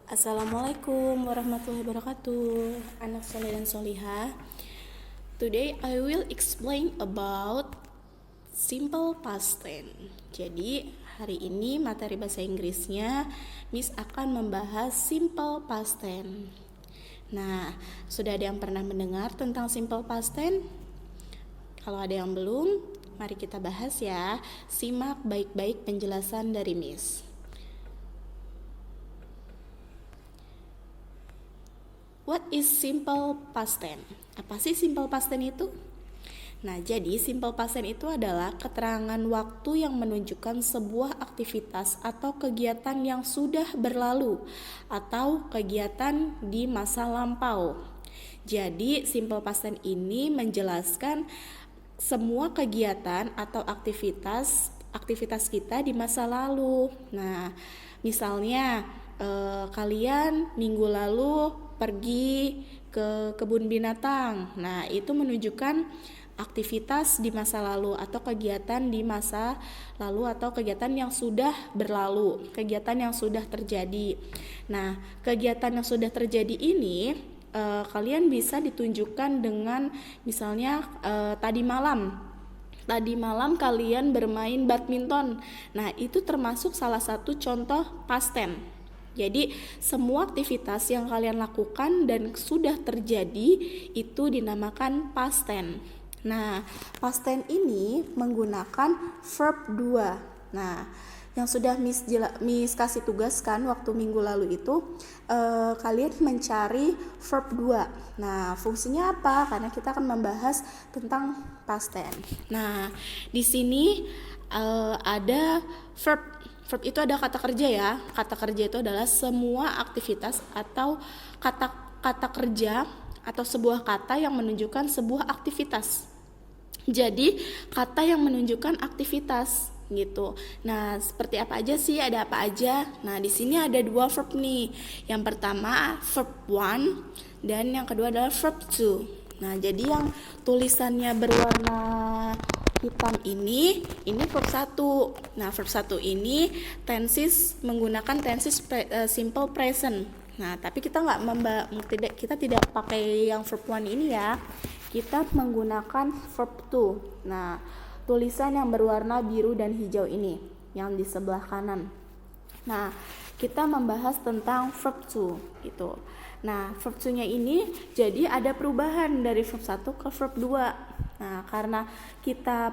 Assalamualaikum warahmatullahi wabarakatuh, anak soleh dan solihah. Today I will explain about simple past tense. Jadi hari ini materi bahasa Inggrisnya Miss akan membahas simple past tense. Nah, sudah ada yang pernah mendengar tentang simple past tense? Kalau ada yang belum, mari kita bahas ya. Simak baik-baik penjelasan dari Miss. What is simple past tense? Apa sih simple past tense itu? Nah, jadi simple past tense itu adalah keterangan waktu yang menunjukkan sebuah aktivitas atau kegiatan yang sudah berlalu atau kegiatan di masa lampau. Jadi, simple past tense ini menjelaskan semua kegiatan atau aktivitas kita di masa lalu. Nah, misalnya kalian minggu lalu pergi ke kebun binatang. Nah, itu menunjukkan aktivitas di masa lalu atau kegiatan di masa lalu atau kegiatan yang sudah berlalu, kegiatan yang sudah terjadi. Nah, kegiatan yang sudah terjadi ini kalian bisa ditunjukkan dengan misalnya tadi malam kalian bermain badminton. Nah, itu termasuk salah satu contoh past tense. Jadi semua aktivitas yang kalian lakukan dan sudah terjadi itu dinamakan past tense. Nah, past tense ini menggunakan verb 2. Nah, yang sudah Miss kasih tugas kan waktu minggu lalu itu kalian mencari verb 2. Nah, fungsinya apa? Karena kita akan membahas tentang past tense. Nah, di sini ada verb. Verb itu ada kata kerja ya. Kata kerja itu adalah semua aktivitas atau kata kerja atau sebuah kata yang menunjukkan sebuah aktivitas. Jadi, kata yang menunjukkan aktivitas gitu. Nah, seperti apa aja sih? Ada apa aja? Nah, di sini ada 2 verb nih. Yang pertama verb 1 dan yang kedua adalah verb 2. Nah, jadi yang tulisannya berwarna hitam ini verb 1. Nah, verb 1 ini tenses menggunakan tenses simple present. Nah, tapi kita kita tidak pakai yang verb 1 ini ya. Kita menggunakan verb 2. Nah, tulisan yang berwarna biru dan hijau ini yang di sebelah kanan. Nah, kita membahas tentang verb 2 gitu. Nah, verb 2-nya ini jadi ada perubahan dari verb 1 ke verb 2. Nah, karena kita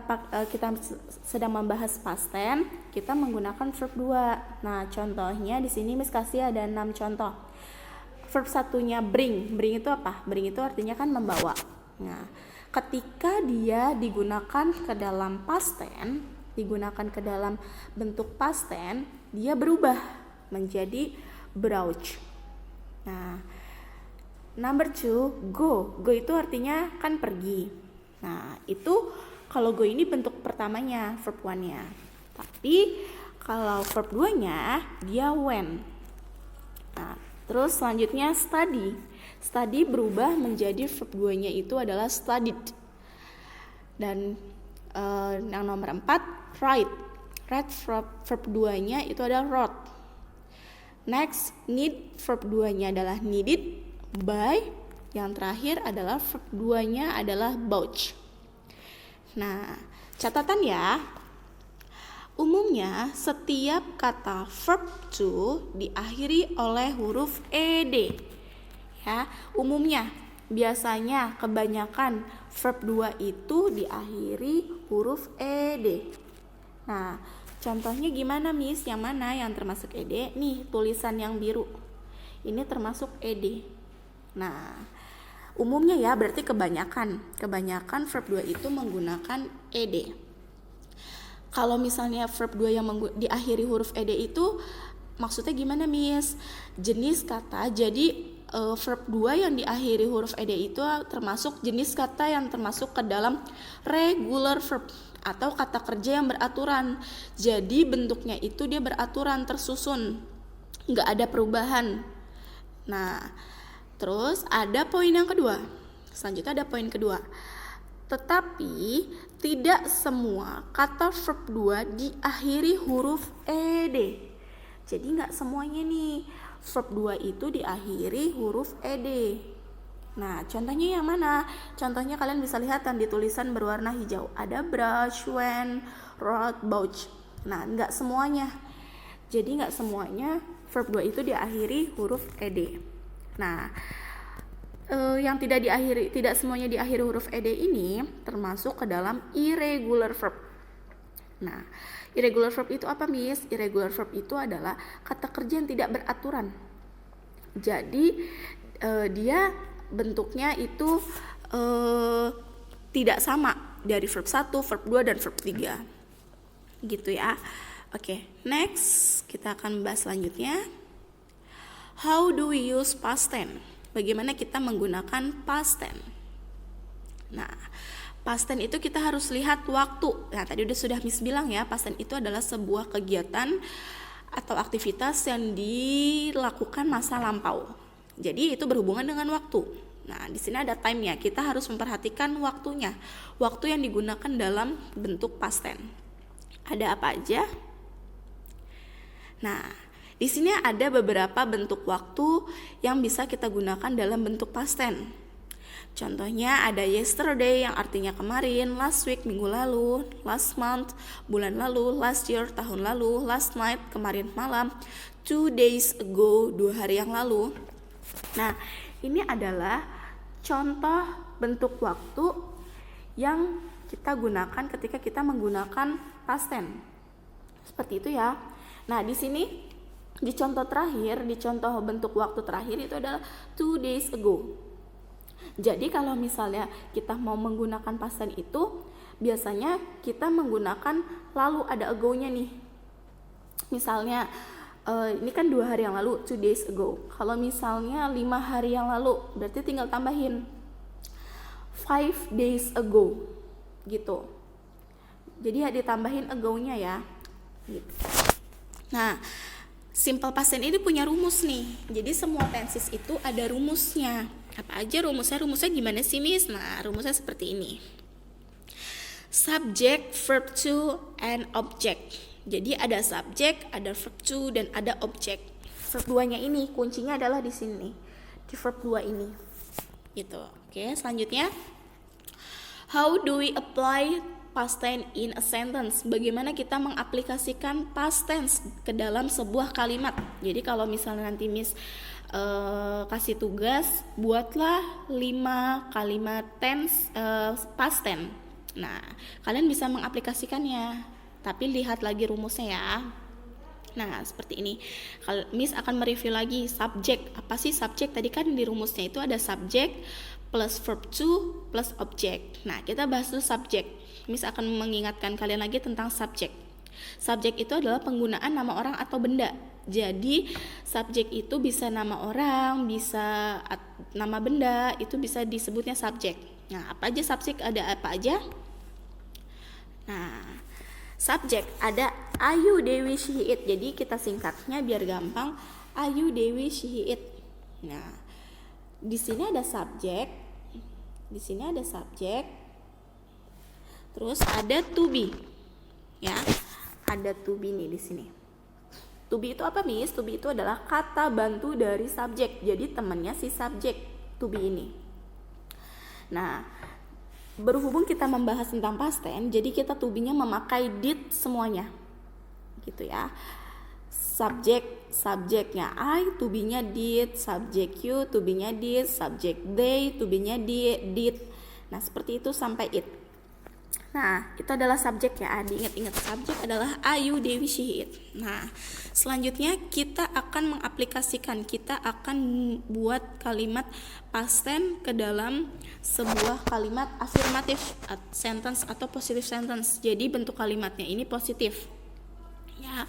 sedang membahas past tense, kita menggunakan verb 2. Nah, contohnya di sini Miss kasih ada 6 contoh. Verb 1-nya bring. Bring itu apa? Bring itu artinya kan membawa. Nah, ketika dia digunakan ke dalam past tense, digunakan ke dalam bentuk past tense, dia berubah menjadi brought. Nah, number 2, go. Go itu artinya kan pergi. Nah, itu kalau go ini bentuk pertamanya, verb 1-nya. Tapi kalau verb 2-nya dia went. Nah, terus selanjutnya study. Study berubah menjadi verb 2-nya itu adalah studied. Dan yang nomor 4, write. Write verb 2-nya itu adalah wrote. Next, need verb 2-nya adalah needed. Buy, yang terakhir adalah verb 2-nya adalah bought. Nah, catatan ya. Umumnya setiap kata verb to diakhiri oleh huruf ed. Ya, umumnya biasanya kebanyakan verb 2 itu diakhiri huruf ed. Nah, contohnya gimana Miss? Yang mana yang termasuk ed? Nih, tulisan yang biru. Ini termasuk ed. Nah, umumnya ya berarti kebanyakan verb 2 itu menggunakan ed. Kalau misalnya verb 2 yang diakhiri huruf ed itu maksudnya gimana Miss? Jenis kata. Jadi verb 2 yang diakhiri huruf ed itu termasuk jenis kata yang termasuk ke dalam regular verb atau kata kerja yang beraturan. Jadi bentuknya itu dia beraturan, tersusun, nggak ada perubahan. Nah, terus ada poin yang kedua. Selanjutnya ada poin kedua. Tetapi tidak semua kata verb 2 diakhiri huruf ed. Jadi nggak semuanya nih verb 2 itu diakhiri huruf ed. Nah, contohnya yang mana? Contohnya kalian bisa lihat yang di tulisan berwarna hijau. Ada brush, went, wrote, bought. Nah, nggak semuanya. Jadi nggak semuanya verb 2 itu diakhiri huruf ed. Nah, yang tidak semuanya diakhiri huruf ed ini termasuk ke dalam irregular verb. Nah, irregular verb itu apa, Miss? Irregular verb itu adalah kata kerja yang tidak beraturan. Jadi dia bentuknya itu tidak sama dari verb 1, verb 2, dan verb 3. Gitu ya. Oke, next kita akan membahas selanjutnya. How do we use past tense? Bagaimana kita menggunakan past tense? Nah, past tense itu kita harus lihat waktu. Nah, tadi sudah Miss bilang ya, past tense itu adalah sebuah kegiatan atau aktivitas yang dilakukan masa lampau. Jadi itu berhubungan dengan waktu. Nah, di sini ada time-nya. Kita harus memperhatikan waktunya. Waktu yang digunakan dalam bentuk past tense. Ada apa aja? Nah, di sini ada beberapa bentuk waktu yang bisa kita gunakan dalam bentuk past tense. Contohnya ada yesterday yang artinya kemarin, last week minggu lalu, last month bulan lalu, last year tahun lalu, last night kemarin malam, 2 days ago 2 hari yang lalu. Nah, ini adalah contoh bentuk waktu yang kita gunakan ketika kita menggunakan past tense. Seperti itu ya. Nah, di sini di contoh terakhir, di contoh bentuk waktu terakhir itu adalah 2 days ago. Jadi kalau misalnya kita mau menggunakan past tense itu, biasanya kita menggunakan lalu ada ago-nya nih. Misalnya ini kan 2 hari yang lalu, 2 days ago. Kalau misalnya 5 hari yang lalu, berarti tinggal tambahin 5 days ago gitu. Jadi ya ditambahin ago-nya ya gitu. Nah, simple past tense ini punya rumus nih. Jadi semua tenses itu ada rumusnya. Apa aja rumusnya? Rumusnya gimana sih, Miss? Nah, rumusnya seperti ini. Subject, verb to, and object. Jadi ada subject, ada verb to, dan ada object. Verb 2-nya ini kuncinya adalah di sini, di verb 2 ini. Gitu. Oke, selanjutnya. How do we apply past tense in a sentence? Bagaimana kita mengaplikasikan past tense ke dalam sebuah kalimat? Jadi kalau misalnya nanti Miss kasih tugas, buatlah 5 kalimat tense past tense. Nah, kalian bisa mengaplikasikannya. Tapi lihat lagi rumusnya ya. Nah, seperti ini. Miss akan mereview lagi subjek. Apa sih subjek? Tadi kan di rumusnya itu ada subjek plus verb to plus object. Nah, kita bahas dulu subjek. Miss akan mengingatkan kalian lagi tentang subjek. Subjek itu adalah penggunaan nama orang atau benda. Jadi, subjek itu bisa nama orang, bisa nama benda, itu bisa disebutnya subjek. Nah, apa aja subjek? Ada apa aja? Nah, subjek ada Ayu, Dewi, she, it. Jadi kita singkatnya biar gampang, Ayu, Dewi, she, it. Nah, di sini ada subjek. Di sini ada subjek. Terus ada to be. Ya. Ada to be nih di sini. To be itu apa, Miss? To be itu adalah kata bantu dari subjek. Jadi temannya si subjek to be ini. Nah, berhubung kita membahas tentang past tense, jadi kita to be-nya memakai did semuanya. Gitu ya. Subjeknya I, to be-nya did, subjek you, to be-nya did, subjek they, to be-nya did. Nah, seperti itu sampai it. Nah, itu adalah subjek ya. Diingat-ingat, subjek adalah Ayu, Dewi, she, it. Nah, selanjutnya kita akan mengaplikasikan, kita akan buat kalimat past tense ke dalam sebuah kalimat afirmatif sentence atau positive sentence. Jadi bentuk kalimatnya ini positif. Ya.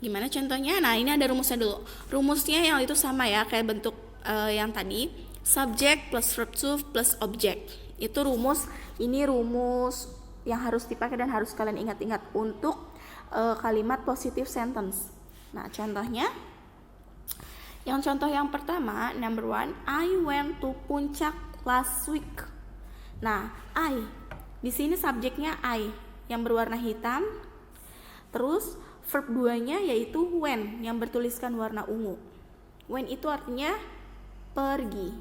Gimana contohnya? Nah, ini ada rumusnya dulu. Rumusnya yang itu sama ya, kayak bentuk yang tadi. Subject plus verb to plus object. Itu rumus, ini rumus yang harus dipakai dan harus kalian ingat-ingat untuk kalimat positive sentence. Nah, contohnya, yang contoh yang pertama, number 1, I went to Puncak last week. Nah, I, di sini subjeknya I yang berwarna hitam. Terus verb 2-nya yaitu went yang bertuliskan warna ungu. Went itu artinya pergi,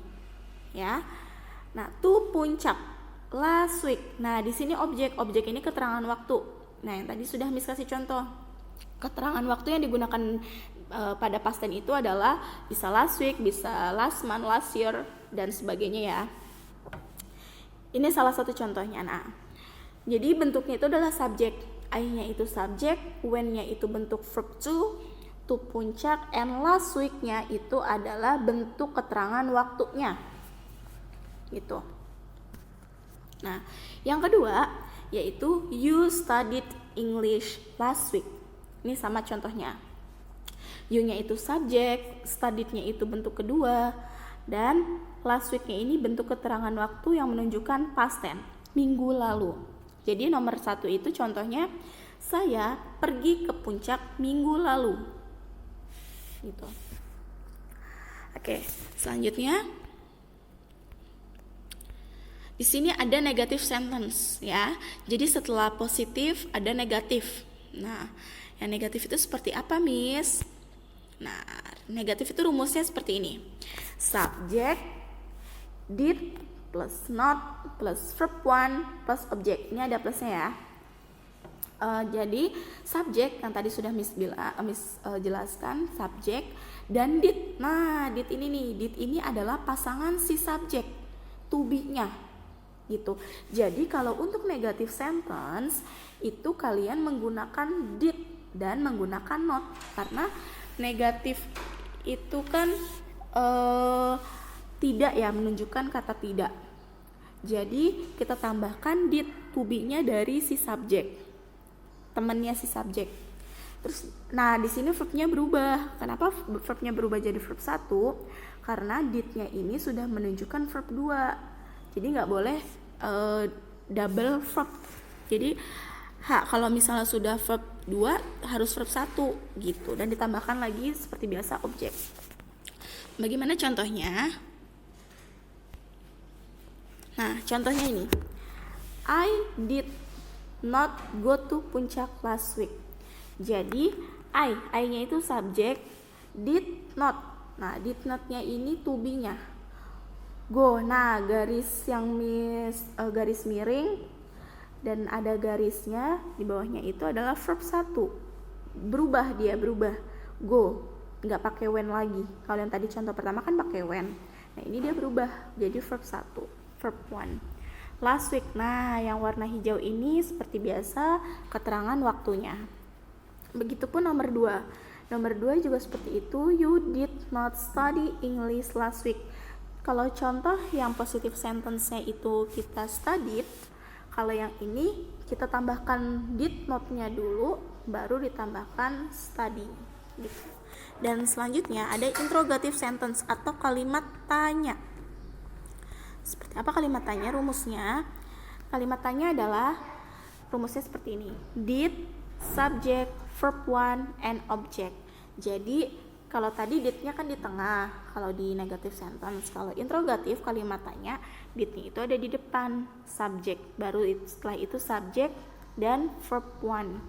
ya. Nah, to puncak, last week. Nah, di sini objek ini keterangan waktu. Nah, yang tadi sudah Miss kasih contoh. Keterangan waktu yang digunakan pada past tense itu adalah bisa last week, bisa last month, last year, dan sebagainya ya. Ini salah satu contohnya. Nah, jadi bentuknya itu adalah subjek. I-nya itu subjek, when-nya itu bentuk verb to puncak, and last week-nya itu adalah bentuk keterangan waktunya. Gitu. Nah, yang kedua yaitu you studied English last week. Ini sama contohnya. You-nya itu subjek, studied-nya itu bentuk kedua, dan last week-nya ini bentuk keterangan waktu yang menunjukkan past tense, minggu lalu. Jadi nomor 1 itu contohnya, saya pergi ke puncak minggu lalu. Gitu. Oke, selanjutnya di sini ada negative sentence ya. Jadi setelah positif ada negatif. Nah, yang negatif itu seperti apa, Miss? Nah, negatif itu rumusnya seperti ini. Subject did plus not plus verb 1 plus object. Ini ada plusnya ya. Jadi subjek yang tadi sudah Miss jelaskan, subjek dan did. Nah, did ini nih, did ini adalah pasangan si subjek, to be-nya gitu. Jadi kalau untuk negative sentence itu kalian menggunakan did dan menggunakan not, karena negatif itu kan tidak ya, menunjukkan kata tidak. Jadi kita tambahkan did, to be-nya dari si subjek, temannya si subjek. Terus, nah di sini verb-nya berubah. Kenapa verb-nya berubah jadi verb 1? Karena did-nya ini sudah menunjukkan verb 2. Jadi nggak boleh double verb. Jadi kalau misalnya sudah verb 2 harus verb 1 gitu, dan ditambahkan lagi seperti biasa objek. Bagaimana contohnya? Nah, contohnya ini. I did not go to puncak last week. Jadi I-nya itu subjek, did not. Nah, did not-nya ini to be-nya. Go. Nah, garis yang garis miring dan ada garisnya di bawahnya itu adalah verb 1. Berubah. Go. Nggak pakai when lagi. Kalau yang tadi contoh pertama kan pakai when. Nah, ini dia berubah jadi verb 1, verb 1. Last week. Nah, yang warna hijau ini seperti biasa keterangan waktunya. Begitupun nomor 2. Nomor 2 juga seperti itu. You did not study English last week. Kalau contoh yang positive sentence-nya itu kita studied, kalau yang ini kita tambahkan did not-nya dulu, baru ditambahkan study gitu. Dan selanjutnya ada interrogative sentence atau kalimat tanya. Seperti apa kalimat tanya? Rumusnya, kalimat tanya adalah rumusnya seperti ini. Did, subject, verb 1, and object. Jadi kalau tadi did-nya kan di tengah kalau di negative sentence. Kalau interrogatif kalimat tanya, did-nya itu ada di depan, subject, baru setelah itu subject dan verb 1,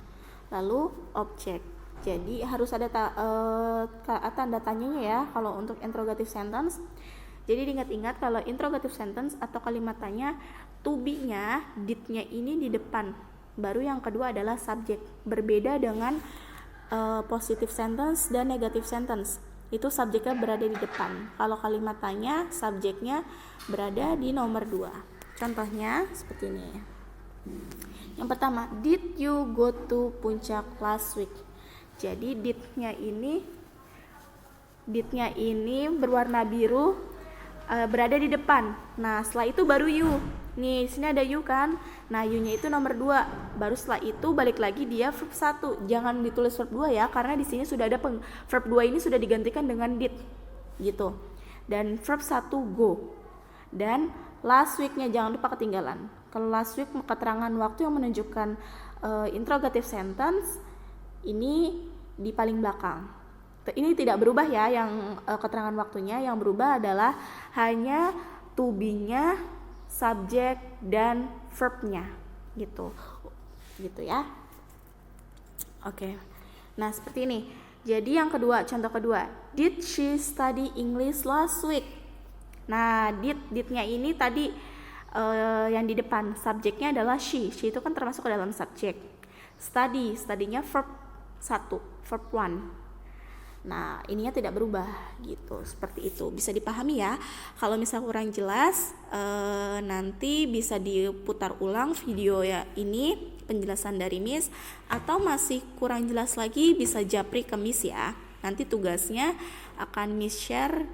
lalu object. Jadi harus ada tanda tanyanya ya kalau untuk interrogative sentence. Jadi diingat-ingat kalau interrogative sentence atau kalimat tanya, to be-nya, did-nya ini di depan, baru yang kedua adalah subject. Berbeda dengan positive sentence dan negative sentence, itu subjeknya berada di depan. Kalau kalimat tanya, subjeknya berada di nomor 2. Contohnya seperti ini. Yang pertama, did you go to puncak last week? Jadi did-nya ini berwarna biru, berada di depan. Nah, setelah itu baru you. Nih, sini ada you kan? Nah, you-nya itu nomor 2. Baru setelah itu balik lagi dia verb 1. Jangan ditulis verb 2 ya, karena di sini sudah ada verb 2 ini sudah digantikan dengan did. Gitu. Dan verb 1 go. Dan last week-nya jangan lupa ketinggalan. Kalau last week keterangan waktu yang menunjukkan interrogative sentence ini di paling belakang. Ini tidak berubah ya, yang keterangan waktunya. Yang berubah adalah hanya to be-nya, subjek dan verb-nya gitu ya. Oke. Nah, seperti ini. Jadi yang kedua, contoh kedua, did she study English last week? Nah, didnya ini tadi yang di depan subjeknya adalah she itu kan termasuk ke dalam subjek. Studynya verb 1, verb 1. Nah, ininya tidak berubah gitu, seperti itu. Bisa dipahami ya. Kalau misal kurang jelas, nanti bisa diputar ulang video ya ini penjelasan dari Miss, atau masih kurang jelas lagi bisa japri ke Miss ya. Nanti tugasnya akan Miss share.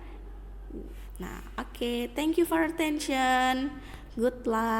Nah, oke. Thank you for attention. Good luck.